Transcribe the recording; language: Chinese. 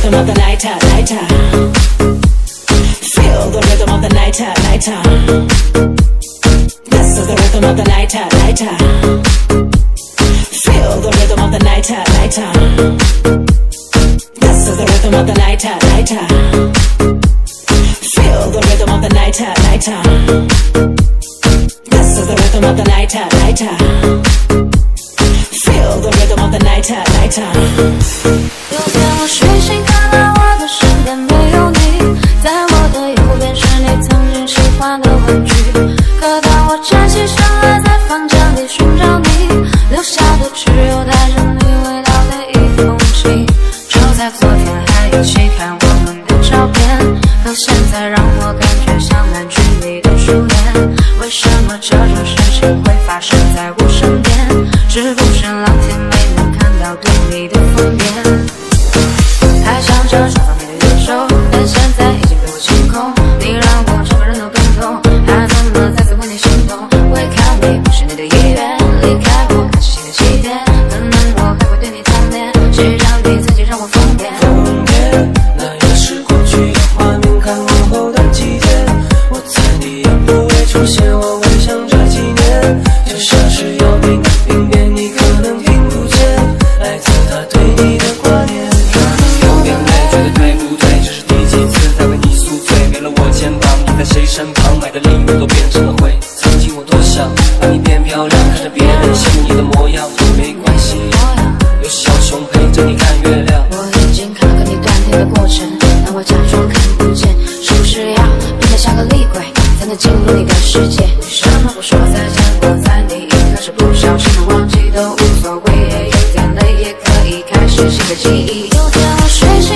Of the nighter, nighter. Feel the rhythm of the nighter, nighter. This is the rhythm of the nighter, nighter. Feel the rhythm of the nighter, nighter. This is the rhythm of the nighter, nighter. Feel the rhythm of the nighter, nighter. This is the rhythm of the nighter, nighter. Feel the rhythm of the nighter, nighter. 有天我睡醒看到我的身边没有你，在我的右边是你曾经喜欢的玩具。可当我站起身来，在房间里寻找你，留下的只有带着你味道的一封信。就在昨天还一起看我们的照片，可现在让我感觉像烂剧里的初恋。为什么这种事情会发生在我身边？是不是老天没能看到对你的疯癫？还想着双方面的宇宙，但现在已经被我清空。你让我整个人都变动，还怎么再次为你心动？会看你不是你的意愿，离开我开始新的起点。可能我还会对你贪恋，谁让你曾经让我疯癫？疯癫，那也是过去的画面，看往后的季节。我在你眼部未出现，我回想这几年，就像是要命的病变，你可能听不见，来自他对你的挂念。在谁身旁买的礼物都变成了灰，曾经我多想把你变漂亮，看着别人羡慕你的模样，没关系，有小熊陪着你看月亮。我已经看了你断电的过程，但我假装看不见，是不是要变得像个厉鬼，才能进入你的世界？为什么不说再见？我在你一开始不小心的忘记都无所谓，有点累也可以开始新的记忆。有天我睡醒